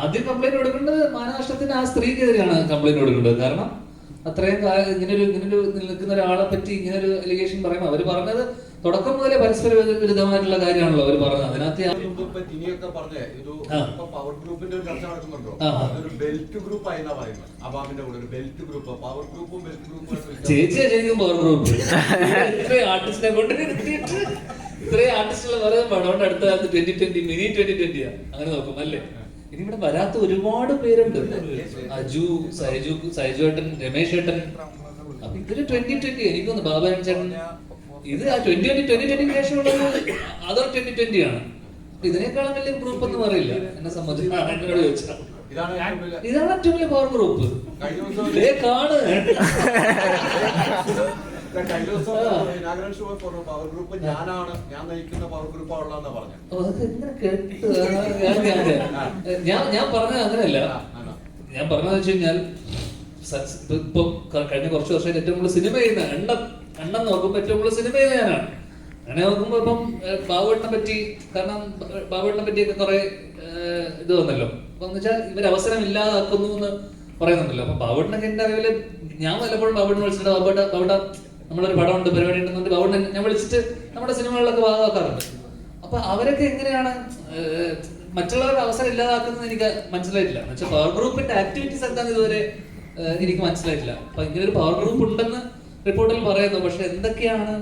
ആദ്യം കംപ്ലൈന്റ് കൊടുക്കേണ്ടത് മാനനഷ്ടത്തിന് ആ സ്ത്രീക്കെതിരെയാണ് കംപ്ലൈന്റ് കൊടുക്കേണ്ടത്. കാരണം അത്രയും ഇങ്ങനൊരു നിൽക്കുന്ന ഒരാളെ പറ്റി ഇങ്ങനൊരു അലിഗേഷൻ പറയുമ്പോൾ അവര് പറഞ്ഞത് തുടക്കം മുതലേ പരസ്പര വിരുദ്ധമായിട്ടുള്ള കാര്യമാണല്ലോ അവര് പറഞ്ഞത്. അതിനകത്ത് പവർ ഗ്രൂപ്പിന്റെ ഒരു ചർച്ച നടക്കുന്നുണ്ടോ? അതൊരു ബെൽറ്റ് ഗ്രൂപ്പ് ആയിന്നാ പറയുന്നത്. അബാമിന്റെ കൂടെ ഒരു ബെൽറ്റ് ഗ്രൂപ്പ്, പവർ ഗ്രൂപ്പും ബെൽറ്റ് ഗ്രൂപ്പും. ചേച്ചിയാ ശരിക്കും പവർ ഗ്രൂപ്പ്. ഇത്രയും ആർട്ടിസ്റ്റിനെ കൊണ്ട് ഇത്രയും ആർട്ടിസ്റ്റുകൾ പറയാൻ പടമുണ്ട്. അടുത്ത കാലത്ത് 2020 മിനി 2020 അങ്ങനെ നോക്കും അല്ലേ? ഇനി ഇവിടെ വരാത്ത ഒരുപാട് പേരുണ്ട്. അജു, സൈജു ഏട്ടൻ, രമേശ് ഏട്ടൻ. അപ്പൊ ഇതൊരു 2020 എനിക്കൊന്ന് ബാബൻ ചേട്ടൻ ഇത് ആ 2020 ശേഷമുള്ളത് അതർ 2020 ആണ്. ഇതിനേക്കാളും വലിയ ഗ്രൂപ്പ് ഒന്നും പറയില്ല എന്നെ സംബന്ധിച്ച്. എന്നോട് ചോദിച്ചാൽ ഇതാണ് ഏറ്റവും വലിയ പവർ ഗ്രൂപ്പ്. കാണ് ഞാൻ പറഞ്ഞത് അങ്ങനെയല്ല. ഞാൻ പറഞ്ഞതെന്ന് വെച്ച് കഴിഞ്ഞാൽ ഇപ്പൊ കഴിഞ്ഞ കുറച്ച് വർഷമായിട്ട് ഏറ്റവും കൂടുതൽ സിനിമ ചെയ്യുന്ന എണ്ണം നോക്കുമ്പോ ഏറ്റവും കൂടുതൽ സിനിമ ചെയ്യുന്ന ഞാനാണ്. അങ്ങനെ നോക്കുമ്പോ ഇപ്പം ബാബുവേട്ടനെ പറ്റി, കാരണം ബാബുവേട്ടനെ പറ്റിയൊക്കെ കുറെ ഇത് വന്നല്ലോ. അപ്പൊ എന്ന് വെച്ചാൽ ഇവർ അവസരം ഇല്ലാതാക്കുന്നു എന്ന് പറയുന്നുണ്ടല്ലോ. അപ്പൊ ബാബുവേട്ടനൊക്കെ എന്റെ അറിവില് ഞാൻ വല്ലപ്പോഴും ബാബുവേട്ടനെ വിളിച്ചിട്ട് ബാബുവേട്ട നമ്മളൊരു പടമുണ്ട്, പരിപാടി ഉണ്ടെന്നുണ്ട് ബാബുവേട്ടൻ ഞാൻ വിളിച്ചിട്ട് നമ്മുടെ സിനിമകളിലൊക്കെ ഭാഗമാക്കാറുണ്ട്. അപ്പൊ അവരൊക്കെ എങ്ങനെയാണ് മറ്റുള്ളവരുടെ അവസരം ഇല്ലാതാക്കുന്നത് എനിക്ക് മനസ്സിലായിട്ടില്ല. എന്നുവെച്ചാൽ പവർ ഗ്രൂപ്പിന്റെ ആക്ടിവിറ്റീസ് എന്താണെന്ന് ഇതുവരെ എനിക്ക് മനസ്സിലായിട്ടില്ല. അപ്പൊ ഇങ്ങനെ ഒരു പവർ ഗ്രൂപ്പ് ഉണ്ടെന്ന് റിപ്പോർട്ടിൽ പറയുന്നു. പക്ഷെ എന്തൊക്കെയാണ്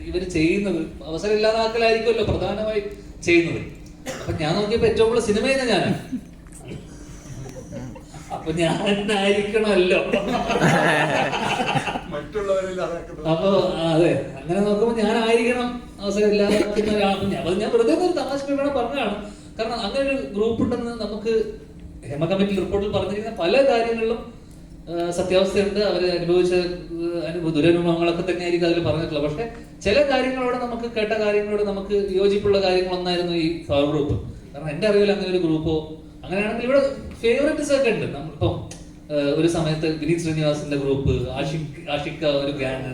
ഇവർ ചെയ്യുന്നത്? അവസരം ഇല്ലാതാക്കലായിരിക്കുമല്ലോ പ്രധാനമായി ചെയ്യുന്നത്. അപ്പൊ ഞാൻ നോക്കിയപ്പോ ഏറ്റവും കൂടുതൽ സിനിമ ചെയ്യുന്ന ഞാനാണ്. അപ്പൊ ഞാനായിരിക്കണമല്ലോ. അപ്പൊ അതെ, അങ്ങനെ നോക്കുമ്പോ ഞാനായിരിക്കണം അവസരം ഇല്ലാതാക്കുന്ന ഒരാൾ. ഞാൻ വെറുതെ ഒരു തമാശ വേണം പറഞ്ഞതാണ്. കാരണം അങ്ങനെ ഒരു ഗ്രൂപ്പ് ഉണ്ടെന്ന് നമുക്ക് ഹേമ കമ്മിറ്റി റിപ്പോർട്ടിൽ പറഞ്ഞിരിക്കുന്ന പല കാര്യങ്ങളിലും സത്യാവസ്ഥയുണ്ട്. അവർ അനുഭവിച്ച ദുരനുഭവങ്ങളൊക്കെ തന്നെ ആയിരിക്കും അതിൽ പറഞ്ഞിട്ടുള്ളത്. പക്ഷെ ചില കാര്യങ്ങളോട് നമുക്ക് കേട്ട കാര്യങ്ങളോട് നമുക്ക് യോജിപ്പുള്ള കാര്യങ്ങളൊന്നായിരുന്നു ഈ പവർ ഗ്രൂപ്പ്. കാരണം എന്റെ അറിവിൽ അങ്ങനെ ഒരു ഗ്രൂപ്പോ അങ്ങനെയാണെങ്കിൽ ഇവിടെ ഫേവറേറ്റ്സ് ഒക്കെ ഉണ്ട്. നമ്മളിപ്പം ഒരു സമയത്ത് വിനീത് ശ്രീനിവാസിന്റെ ഗ്രൂപ്പ്, ആഷിക്ക ഒരു ഗ്യാങ്,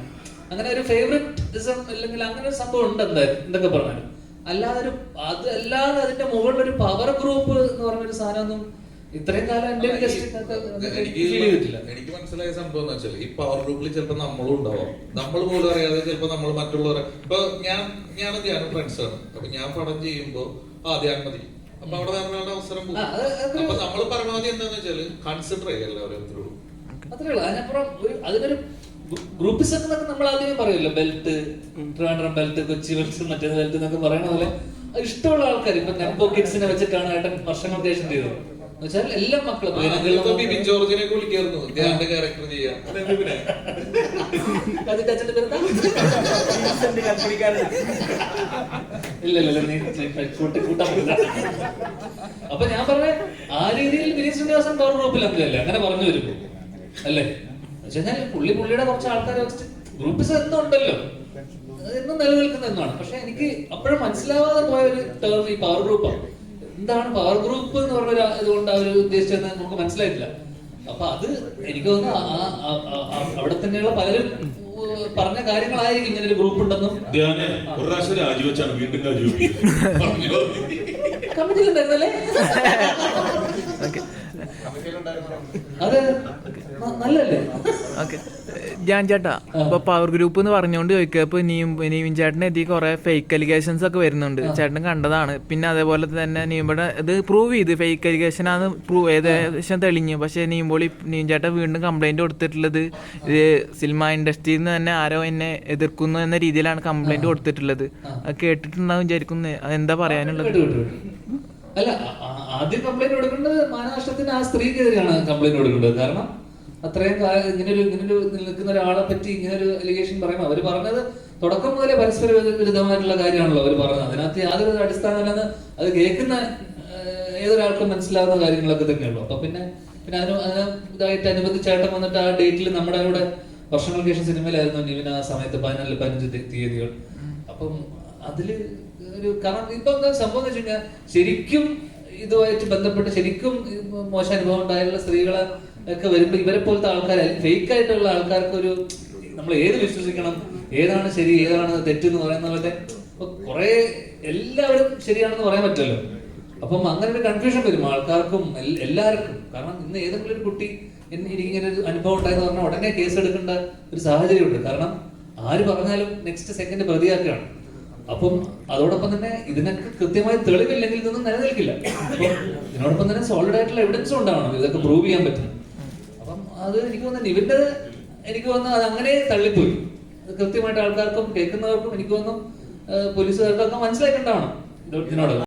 അങ്ങനെ ഒരു ഫേവറേറ്റിസം അല്ലെങ്കിൽ അങ്ങനെ ഒരു സംഭവം ഉണ്ട് എന്തായാലും എന്തൊക്കെ പറഞ്ഞാലും. അല്ലാതെ അതിന്റെ മുകളിലൊരു പവർ ഗ്രൂപ്പ് എന്ന് പറഞ്ഞൊരു സാധനമൊന്നും ഇത്രയും കാലം എന്റെ എനിക്ക് മനസ്സിലായ സംഭവം എന്ന് വെച്ചാൽ ഈ പവർ ഗ്രൂപ്പിൽ ചിലപ്പോ നമ്മളും ഉണ്ടാവാം. നമ്മൾ പോലും അറിയാതെ ചിലപ്പോ നമ്മൾ മറ്റുള്ളവരെ ഇപ്പൊ ഞാനും ഫ്രണ്ട്സാണ്. അപ്പൊ ഞാൻ പടം ചെയ്യുമ്പോ ധ്യാൻ മതി. അപ്പൊ അവിടെ വേറെ അവസരം പോകും. അപ്പൊ നമ്മൾ പരമാവധി എന്താന്ന് വെച്ചാല് കൺസിഡർ ചെയ്യാം എല്ലാവരും. അത്രേ ഉള്ളൂ. അതിനപ്പുറം അതിനൊരു ഗ്രൂപ്പിസം എന്നൊക്കെ നമ്മൾ ആദ്യമേ പറയുമല്ലോ. Belt, Trivandrum belt, Kochi belt, മറ്റേ ബെൽറ്റ് എന്നൊക്കെ പറയുന്ന പോലെ ഇഷ്ടമുള്ള ആൾക്കാർ ഇപ്പൊ നെപ്പോ കിഡ്സിനെ വെച്ചിട്ടാണ് ഏട്ടൻ വർഷങ്ങൾക്ക് ശേഷം ചെയ്തത്. എന്നുവെച്ചാൽ എല്ലാ മക്കളും ജോർജിനെ വിളിക്കായിരുന്നു ധ്യാന്റെ ക്യാരക്ടർ ചെയ്യാൻ. ഇല്ലല്ലോ നീ കൂട്ടാൻ പറ്റില്ല. അപ്പൊ ഞാൻ പറഞ്ഞ ആ രീതിയിൽ വിനീത് ശ്രീനിവാസൻ പവർ ഗ്രൂപ്പിലൊക്കെ അങ്ങനെ പറഞ്ഞു വരുമ്പോ അല്ലേ വെച്ചാൽ പുള്ളിയുടെ കുറച്ച് ആൾക്കാരെ വെച്ചിട്ട് ഗ്രൂപ്പിസ് എന്നും ഉണ്ടല്ലോ, എന്നും നിലനിൽക്കുന്ന എന്നാണ്. പക്ഷെ എനിക്ക് അപ്പോഴും മനസ്സിലാവാതെ പോയ ഒരു ടേം ഈ പവർ ഗ്രൂപ്പാണ്. എന്താണ് പവർ ഗ്രൂപ്പ് എന്ന് പറഞ്ഞ ഇതുകൊണ്ട് അവർ ഉദ്ദേശിച്ചതെന്ന് നമുക്ക് മനസ്സിലായിട്ടില്ല. അപ്പൊ അത് എനിക്ക് തോന്നുന്നു അവിടെ തന്നെയുള്ള പലരും പറഞ്ഞ കാര്യങ്ങളായിരിക്കും ഇങ്ങനെ ഒരു ഗ്രൂപ്പ് ഉണ്ടെന്നും. കമ്മിറ്റിയിലുണ്ടായിരുന്നല്ലേ? അതെ, നല്ലല്ലേ? ഞാൻ ചേട്ടാ ഇപ്പൊ പവർ ഗ്രൂപ്പ് എന്ന് പറഞ്ഞുകൊണ്ട് ചോദിക്കുക. ഇപ്പൊ നീവിൻ ചേട്ടനെത്തി കുറെ ഫേക്ക് അലിഗേഷൻസ് ഒക്കെ വരുന്നുണ്ട്. ചേട്ടൻ കണ്ടതാണ്. പിന്നെ അതേപോലെ തന്നെ നീമ്പടെ ഇത് പ്രൂവ് ചെയ്ത് ഫേക്ക് അലിഗേഷൻ ആണ് ഏകദേശം തെളിഞ്ഞു. പക്ഷെ നീവിൻ ചേട്ടൻ വീണ്ടും കംപ്ലൈന്റ് കൊടുത്തിട്ടുള്ളത് ഇത് സിനിമ ഇൻഡസ്ട്രിയിൽ നിന്ന് തന്നെ ആരോ എന്നെ എതിർക്കുന്നു എന്ന രീതിയിലാണ് കംപ്ലൈന്റ് കൊടുത്തിട്ടുള്ളത്. അത് കേട്ടിട്ടുണ്ടാവും വിചാരിക്കുന്നു. അതെന്താ പറയാനുള്ളത്? അല്ല, ആദ്യം കംപ്ലൈന്റ് കൊടുക്കേണ്ടത് മാനനഷ്ടത്തിന് ആ സ്ത്രീക്കെതിരെയാണ് കംപ്ലൈന്റ് കൊടുക്കേണ്ടത്. കാരണം അത്രയും ഇങ്ങനൊരു നിൽക്കുന്ന ഒരാളെ പറ്റി ഇങ്ങനൊരു അലിഗേഷൻ പറയുമ്പോൾ അവര് പറഞ്ഞത് തുടക്കം മുതലേ പരസ്പര വിരുദ്ധമായിട്ടുള്ള കാര്യമാണല്ലോ അവർ പറഞ്ഞത്. അതിനകത്ത് യാതൊരു അടിസ്ഥാനമില്ലെന്ന് അത് കേൾക്കുന്ന ഏതൊരാൾക്കും മനസ്സിലാവുന്ന കാര്യങ്ങളൊക്കെ തന്നെയുള്ളൂ. അപ്പൊ പിന്നെ അതിന് ഇതായിട്ട് അനുബന്ധിച്ചേട്ടൻ വന്നിട്ട് ആ ഡേറ്റിൽ നമ്മുടെ കൂടെ വർഷങ്ങൾക്ക് ശേഷം സിനിമയിലായിരുന്നു നിവിൻ ആ സമയത്ത് 14-15 തീയതികൾ. അപ്പം അതില് ഒരു കാരണം ഇപ്പൊ എന്താ സംഭവം എന്ന് വെച്ച് കഴിഞ്ഞാൽ ശരിക്കും ഇതുമായിട്ട് ബന്ധപ്പെട്ട് ശരിക്കും മോശം അനുഭവം ഉണ്ടായുള്ള സ്ത്രീകളെ ഒക്കെ വരുമ്പോ ഇവരെ പോലത്തെ ആൾക്കാർ, ഫേക്ക് ആയിട്ടുള്ള ആൾക്കാർക്ക് ഒരു നമ്മൾ ഏത് വിശ്വസിക്കണം, ഏതാണ് ശരി ഏതാണ് തെറ്റെന്ന് പറയുന്ന പോലെ കുറെ എല്ലാവരും ശരിയാണെന്ന് പറയാൻ പറ്റുമല്ലോ. അപ്പം അങ്ങനെ ഒരു കൺഫ്യൂഷൻ വരും ആൾക്കാർക്കും എല്ലാവർക്കും. കാരണം ഇന്ന് ഏതെങ്കിലും ഒരു കുട്ടി എനിക്കിങ്ങനെ ഒരു അനുഭവം ഉണ്ടായെന്ന് പറഞ്ഞാൽ ഉടനെ കേസ് എടുക്കേണ്ട ഒരു സാഹചര്യമുണ്ട്. കാരണം ആര് പറഞ്ഞാലും നെക്സ്റ്റ് സെക്കൻഡ് പ്രതിയാക്കുകയാണ്. അപ്പം അതോടൊപ്പം തന്നെ ഇതിനൊക്കെ കൃത്യമായ തെളിവില്ലെങ്കിൽ ഇതൊന്നും നിലനിൽക്കില്ല. അപ്പം ഇതിനോടൊപ്പം തന്നെ സോളിഡ് ആയിട്ടുള്ള എവിഡൻസും ഉണ്ടാവണം ഇതൊക്കെ പ്രൂവ് ചെയ്യാൻ പറ്റും. അപ്പം അത് എനിക്ക് തോന്നുന്നു നിവിന്റെ എനിക്ക് തോന്നുന്നു അത് അങ്ങനെ തള്ളിപ്പോയി. അത് കൃത്യമായിട്ട് ആൾക്കാർക്കും കേൾക്കുന്നവർക്കും എനിക്ക് തോന്നുന്നു പോലീസുകാർക്കൊക്കെ മനസ്സിലായിട്ടുണ്ടാവണം ഇതിനോട്.